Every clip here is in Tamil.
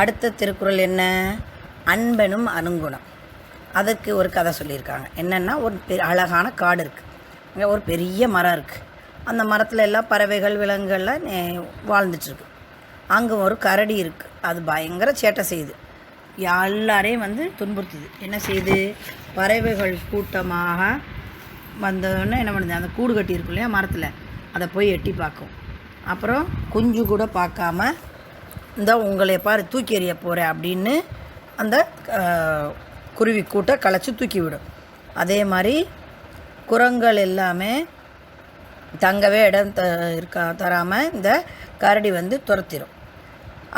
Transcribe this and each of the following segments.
அடுத்த திருக்குறள் என்ன? அன்பெனும் அருங்குணம். அதற்கு ஒரு கதை சொல்லியிருக்காங்க. என்னென்னா, ஒரு அழகான காடு இருக்குது. அங்கே ஒரு பெரிய மரம் இருக்குது. அந்த மரத்தில் எல்லாம் பறவைகள் விலங்குகள்லாம் வாழ்ந்துட்டுருக்கு. அங்கே ஒரு கரடி இருக்குது. அது பயங்கர சேட்டை செய்யுது. எல்லாரையும் துன்புறுத்துது. என்ன செய்யுது? பறவைகள் கூட்டமாக வந்தோடனே என்ன பண்ணுது? அந்த கூடு கட்டி இருக்கும் இல்லையா மரத்தில், அதை போய் எட்டி பார்க்கும். அப்புறம் குஞ்சு கூட பார்க்காம, இந்த உங்களை பாரு தூக்கி எறிய போகிறேன் அப்படின்னு அந்த குருவி கூட்டை களைச்சி தூக்கி விடும். அதே மாதிரி குரங்கள் எல்லாமே தங்கவே இடம் தராமல் இந்த கரடி துரத்திடும்.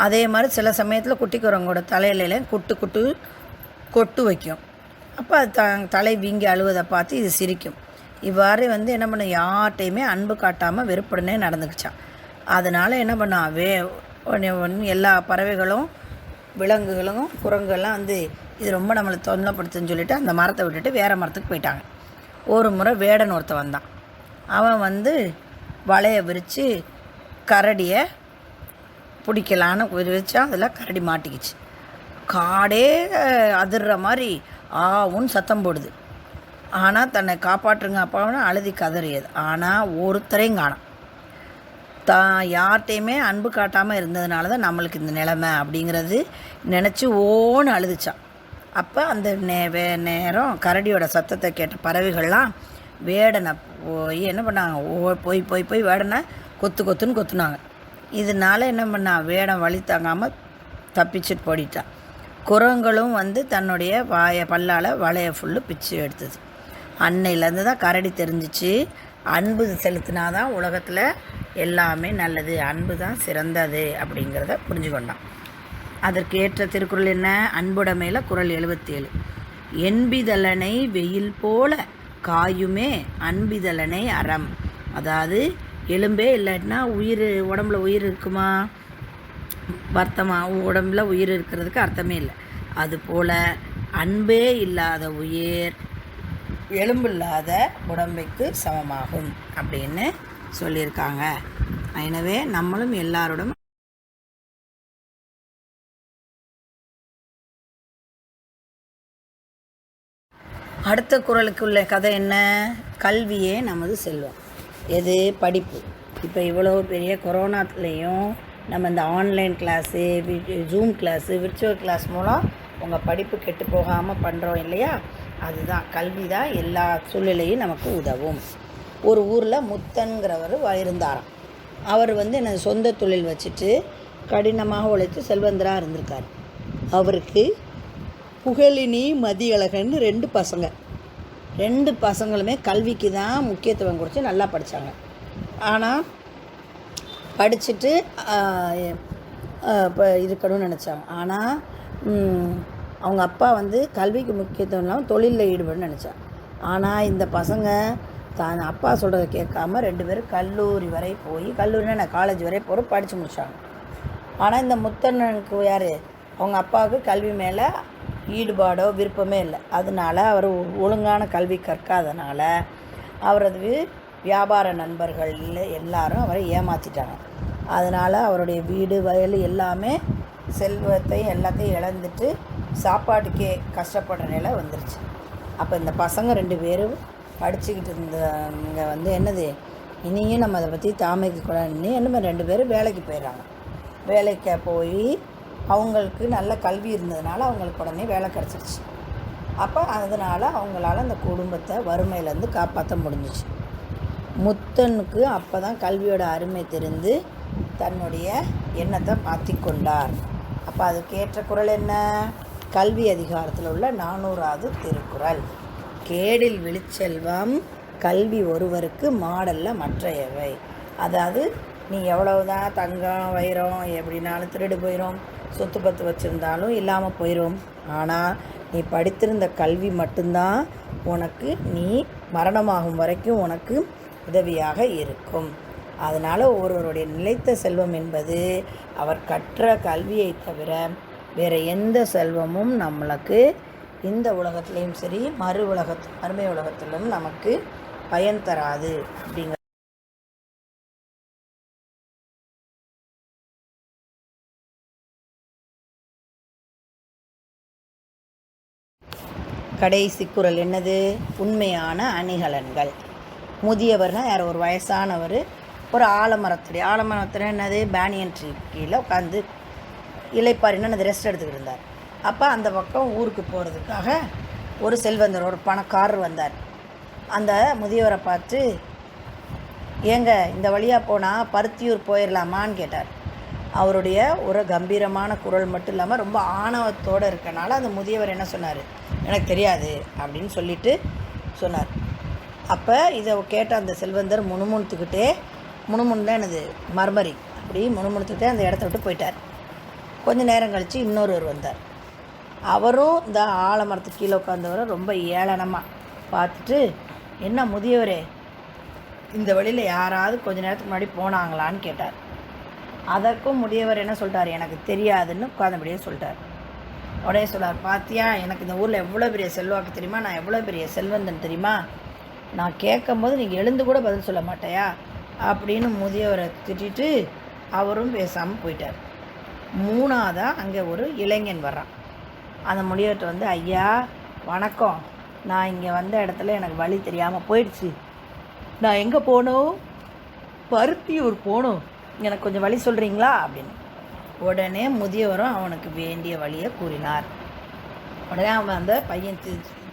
அதே மாதிரி சில சமயத்தில் குட்டி குரங்கோட தலையில கொட்டு வைக்கும். அப்போ அது தலை வீங்கி அழுவதை பார்த்து இது சிரிக்கும். இவ்வாறு என்ன பண்ண, யார்கிட்டையுமே அன்பு காட்டாமல் வெறுப்புடனே நடந்துக்கிச்சான். அதனால் என்ன பண்ணான், எல்லா பறவைகளும் விலங்குகளும் குரங்குகள்லாம் இது ரொம்ப நம்மளை தொல்லைப்படுத்துன்னு சொல்லிவிட்டு அந்த மரத்தை விட்டுட்டு வேறு மரத்துக்கு போயிட்டாங்க. ஒரு முறை வேடன் ஒருத்தன் வந்தான். அவன் வலையை விரித்து கரடியை பிடிக்கலான்னு விரிச்சா அதில் கரடி மாட்டிக்கிச்சு. காடே அதிர்ற மாதிரி ஆவுன்னு சத்தம் போடுது. ஆனால் தன்னை காப்பாற்றுங்க அப்பான்னு அழுதி கதறியது. ஆனால் ஒருத்தரையும் காணோம். யார்கிட்டையுமே அன்பு காட்டாமல் இருந்ததுனால தான் நம்மளுக்கு இந்த நிலைமை அப்படிங்கிறது நினச்சி ஓன்னு அழுதுச்சான். அப்போ அந்த நேரம் கரடியோட சத்தத்தை கேட்ட பறவைகள்லாம் வேடனை போய் என்ன பண்ணாங்க, போய் வேடனை கொத்துன்னு கொத்துனாங்க. இதனால என்ன பண்ணான், வேடன் வழி தாங்காமல் தப்பிச்சுட்டு போடிட்டான். குரங்களும் தன்னுடைய பல்லால் வலையை ஃபுல்லு பிச்சு எடுத்தது. அன்னையிலேருந்து தான் கரடி தெரிஞ்சிச்சு, அன்பு செலுத்தினாதான் உலகத்தில் எல்லாமே நல்லது, அன்பு தான் சிறந்தது அப்படிங்கிறத புரிஞ்சு கொண்டான். அதற்கு ஏற்ற திருக்குறள் என்ன? அன்புடைமையில் குறள் 77. என்பிதழனை வெயில் போல காயுமே அன்பிதழனை அறம். அதாவது எலும்பே இல்லாட்டினா உடம்புல உயிர் இருக்குமா? வருத்தமாக உடம்புல உயிர் இருக்கிறதுக்கு அர்த்தமே இல்லை. அதுபோல் அன்பே இல்லாத உயிர் எலும்பு இல்லாத உடம்புக்கு சமமாகும் அப்படின்னு சொல்லியிருக்காங்க. எனவே நம்மளும் எல்லாரோடும் அடுத்த குறளுக்குள்ள கதை என்ன? கல்வியே நமது செல்வம். எது? படிப்பு. இப்போ இவ்வளோ பெரிய கொரோனாத்துலேயும் நம்ம இந்த online class, zoom class, virtual class மூலம் உங்கள் படிப்பு கெட்டு போகாமல் பண்ணுறோம் இல்லையா? அதுதான் கல்வி தான் எல்லா சூழ்நிலையும் நமக்கு உதவும். ஒரு ஊரில் முத்தன்கிறவர் இருந்தாராம். அவர் எனது சொந்த தொழில் வச்சுட்டு கடினமாக உழைத்து செல்வந்தராக இருந்திருக்கார். அவருக்கு புகழினி மதியழகன் 2 பசங்க. 2 பசங்களுமே கல்விக்கு தான் முக்கியத்துவம் கொடுத்து நல்லா படித்தாங்க. ஆனால் படிச்சுட்டு இப்போ இருக்கணும்னு நினச்சாங்க. ஆனால் அவங்க அப்பா கல்விக்கு முக்கியத்துவம் இல்லாமல் தொழிலில் ஈடுபடணும்னு நினச்சாங்க. ஆனால் இந்த பசங்க தான் அப்பா சொல்கிறத கேட்காம 2 பேரும் கல்லூரி வரை போய், கல்லூரினா காலேஜ் வரை படித்து முடித்தாங்க. ஆனால் இந்த முத்தண்ணனுக்கு யார்? அவங்க அப்பாவுக்கு கல்வி மேலே ஈடுபாடோ விருப்பமே இல்லை. அதனால் அவர் ஒழுங்கான கல்வி கற்காதனால அவரது வியாபார நண்பர்கள் எல்லாரும் அவரை ஏமாற்றிட்டாங்க. அதனால் அவருடைய வீடு வயல் எல்லாமே செல்வத்தையும் எல்லாத்தையும் இழந்துட்டு சாப்பாட்டுக்கே கஷ்டப்படுற நிலை வந்துருச்சு. அப்போ இந்த பசங்க 2 பேரும் படிச்சுக்கிட்டு இருந்தவங்க என்னது, இனியும் நம்ம அதை பற்றி தாமைக்கு கூடாதுன்னு என்ன 2 பேரும் வேலைக்கு போயிடுறாங்க. வேலைக்கு போய் அவங்களுக்கு நல்ல கல்வி இருந்ததுனால அவங்களுக்கு உடனே வேலை கிடச்சிருச்சு. அப்போ அதனால் அவங்களால அந்த குடும்பத்தை வறுமையிலேருந்து காப்பாற்ற முடிஞ்சிச்சு. முத்தனுக்கு அப்போ தான் கல்வியோட அருமை தெரிந்து தன்னுடைய எண்ணத்தை மாற்றி கொண்டார். அப்போ அதுக்கு ஏற்ற குறள் என்ன? கல்வி அதிகாரத்தில் உள்ள 400வது திருக்குறள். கேடில் விழிச்செல்வம் கல்வி ஒருவருக்கு மாடல்ல மற்றையவை. அதாவது நீ எவ்வளவுதான் தங்கம் வைரம் எப்படினாலும் திருடு போயிடும், சொத்து பத்து வச்சுருந்தாலும் இல்லாமல் போயிடும். ஆனால் நீ படித்திருந்த கல்வி மட்டும்தான் உனக்கு நீ மரணமாகும் வரைக்கும் உனக்கு உதவியாக இருக்கும். அதனால் ஒருவருடைய நிலைத்த செல்வம் என்பது அவர் கற்ற கல்வியை தவிர வேறு எந்த செல்வமும் நம்மளுக்கு இந்த உலகத்துலேயும் சரி மறுமை உலகத்திலும் நமக்கு பயன் தராது அப்படிங்கிற கடைசி குறள் என்னது? உண்மையான அணிகலன்கள். முதியவர்னா யார்? ஒரு வயசானவர் ஒரு ஆலமரத்தில் என்னது பேனியன் ட்ரீ கீழே உட்காந்து இலைப்பாரின்னு அது ரெஸ்ட் எடுத்துக்கிட்டு இருந்தார். அப்போ அந்த பக்கம் ஊருக்கு போகிறதுக்காக ஒரு செல்வந்தர் ஒரு பணக்காரர் வந்தார். அந்த முதியவரை பார்த்து, ஏங்க இந்த வழியாக போனால் பருத்தியூர் போயிடலாமான்னு கேட்டார். அவருடைய ஒரு கம்பீரமான குரல் மட்டும் இல்லாமல் ரொம்ப ஆணவத்தோடு இருக்கனால அந்த முதியவர் என்ன சொன்னார்? எனக்கு தெரியாது அப்படின்னு சொல்லிட்டு சொன்னார். அப்போ இதை கேட்ட அந்த செல்வந்தர் முணுமுணுதான் எனது மர்மரி அப்படி முணுமுணுத்துக்கிட்டே அந்த இடத்த விட்டு போயிட்டார். கொஞ்சம் நேரம் கழித்து இன்னொருவர் வந்தார். அவரும் இந்த ஆலமரத்துக்கு கீழே உட்காந்தவரை ரொம்ப ஏளனமாக பார்த்துட்டு, என்ன முதியவரே, இந்த வழியில் யாராவது கொஞ்ச நேரத்துக்கு முன்னாடி போனாங்களான்னு கேட்டார். அதற்கும் முதியவர் என்ன சொல்லிட்டார்? எனக்கு தெரியாதுன்னு உட்காந்தபடியே சொல்லிட்டார். உடனே சொல்லார், பாத்தியா, எனக்கு இந்த ஊரில் எவ்வளோ பெரிய செல்வாக்கு தெரியுமா, நான் எவ்வளோ பெரிய செல்வந்தன் தெரியுமா, நான் கேட்கும்போது நீங்கள் எழுந்து கூட பதில் சொல்ல மாட்டேயா அப்படின்னு முதியவரை திட்டிட்டு அவரும் பேசாமல் போயிட்டார். மூணாவதாக அங்கே ஒரு இளைஞன் வர்றான். அந்த முதியவர்கிட்ட வந்து, ஐயா வணக்கம், நான் இங்கே வந்த இடத்துல எனக்கு வழி தெரியாமல் போயிடுச்சு, நான் எங்கே போகணும்? பருத்தியூர் போகணும், எனக்கு கொஞ்சம் வழி சொல்கிறீங்களா அப்படின்னு. உடனே முதியவரும் அவனுக்கு வேண்டிய வழியை கூறினார். உடனே அவன் அந்த பையன்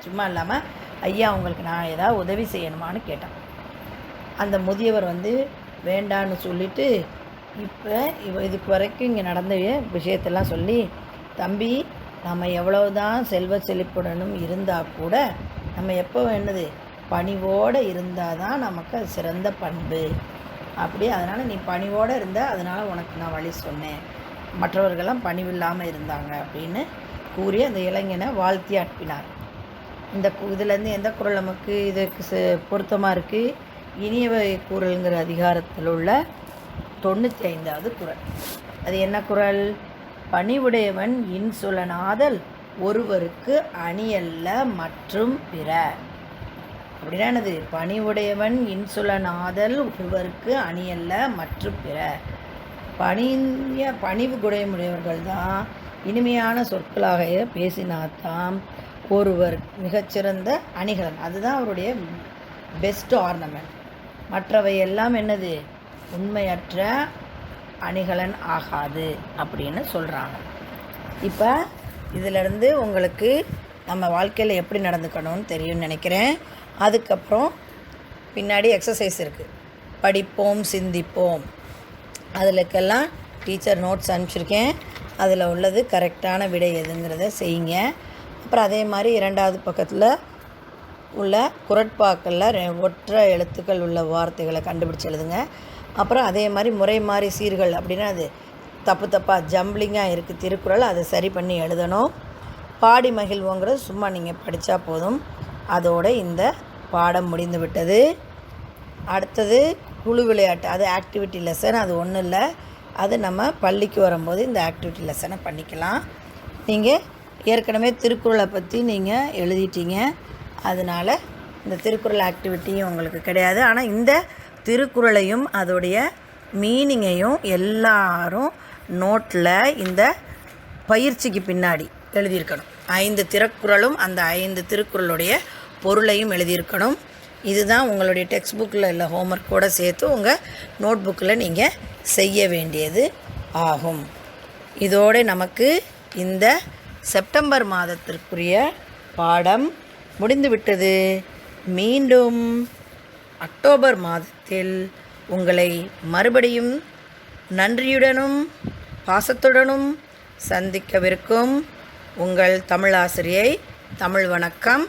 சும்மா இல்லாமல், ஐயா உங்களுக்கு நான் ஏதாவது உதவி செய்யணுமான்னு கேட்டான். அந்த முதியவர் வந்து வேண்டான்னு சொல்லிவிட்டு, இப்போ இதுக்கு வரைக்கும் இங்கே நடந்த விஷயத்தெல்லாம் சொல்லி, தம்பி நம்ம எவ்வளவுதான் செல்வ செழிப்புடனும் இருந்தால் கூட நம்ம எப்போ என்னது பணிவோடு இருந்தால் தான் நமக்கு அது சிறந்த பண்பு அப்படி, அதனால் நீ பணிவோடு இருந்த, அதனால் உனக்கு நான் வழி சொன்னேன், மற்றவர்களெல்லாம் பணிவில்லாமல் இருந்தாங்க அப்படின்னு கூறி அந்த இளைஞனை வாழ்த்தி அனுப்பினார். இந்த இதுலேருந்து எந்த குறள் நமக்கு இதுக்கு பொருத்தமாக இருக்குது? இனியவை குறள்ங்கிற அதிகாரத்தில் உள்ள 95வது குறள். அது என்ன குறள்? பணிவுடையவன் இன்சொலனாதல் ஒருவருக்கு அணியல்ல மற்றும் பிற. அப்படின்னா என்னது? பணிவுடையவன் இன்சொலனாதல் ஒருவருக்கு அணியல்ல மற்றும் பிற. பணிவு குடையமுடையவர்கள் தான் இனிமையான சொற்களாக பேசினாத்தான் ஒருவர் மிகச்சிறந்த அணிகலன், அதுதான் அவருடைய பெஸ்ட் ஆர்னமெண்ட். மற்றவை எல்லாம் என்னது? உண்மையற்ற அணிகலன் ஆகாது அப்படின்னு சொல்கிறாங்க. இப்போ இதிலிருந்து உங்களுக்கு நம்ம வாழ்க்கையில் எப்படி நடந்துக்கணும்னு தெரியும்னு நினைக்கிறேன். அதுக்கப்புறம் பின்னாடி எக்ஸசைஸ் இருக்குது, படிப்போம் சிந்திப்போம், அதிலக்கெல்லாம் டீச்சர் நோட்ஸ் அனுப்பிச்சிருக்கேன். அதில் உள்ளது கரெக்டான விடை எதுங்கிறத செய்யுங்க. அப்புறம் அதே மாதிரி 2வது பக்கத்தில் உள்ள குறட்பாக்களில் ஒற்றை எழுத்துக்கள் உள்ள வார்த்தைகளை கண்டுபிடிச்சி எழுதுங்க. அப்புறம் அதே மாதிரி முறை மாறி சீர்கள் அப்படின்னா அது தப்பாக ஜம்பிளிங்காக இருக்குது திருக்குறள், அதை சரி பண்ணி எழுதணும். பாடி மகிழ்வோங்கிறது சும்மா நீங்கள் படித்தா போதும். அதோடு இந்த பாடம் முடிந்து விட்டது. அடுத்தது குழு விளையாட்டு, அது ஆக்டிவிட்டி லெசன், அது ஒன்றும் இல்லை, அது நம்ம பள்ளிக்கு வரும்போது இந்த ஆக்டிவிட்டி லெசனை பண்ணிக்கலாம். நீங்கள் ஏற்கனவே திருக்குறளை பற்றி நீங்கள் எழுதிட்டீங்க, அதனால் இந்த திருக்குறள் ஆக்டிவிட்டியும் உங்களுக்கு கிடையாது. ஆனால் இந்த திருக்குறளையும் அதோடைய மீனிங்கையும் எல்லாரும் நோட்டில் இந்த பயிற்சிக்கு பின்னாடி எழுதியிருக்கணும். 5 திருக்குறளும் அந்த 5 திருக்குறளுடைய பொருளையும் எழுதியிருக்கணும். இதுதான் உங்களுடைய டெக்ஸ்ட் புக்கில் இல்லை ஹோம்ஒர்க்கோடு சேர்த்து உங்கள் நோட் புக்கில் நீங்கள் செய்ய வேண்டியது ஆகும். இதோடு நமக்கு இந்த செப்டம்பர் மாதத்திற்குரிய பாடம் முடிந்துவிட்டது. மீண்டும் அக்டோபர் மாதத்தில் உங்களை மறுபடியும் நன்றியுடனும் பாசத்துடனும் சந்திக்கவிருக்கும் உங்கள் தமிழாசிரியை. தமிழ் வணக்கம்.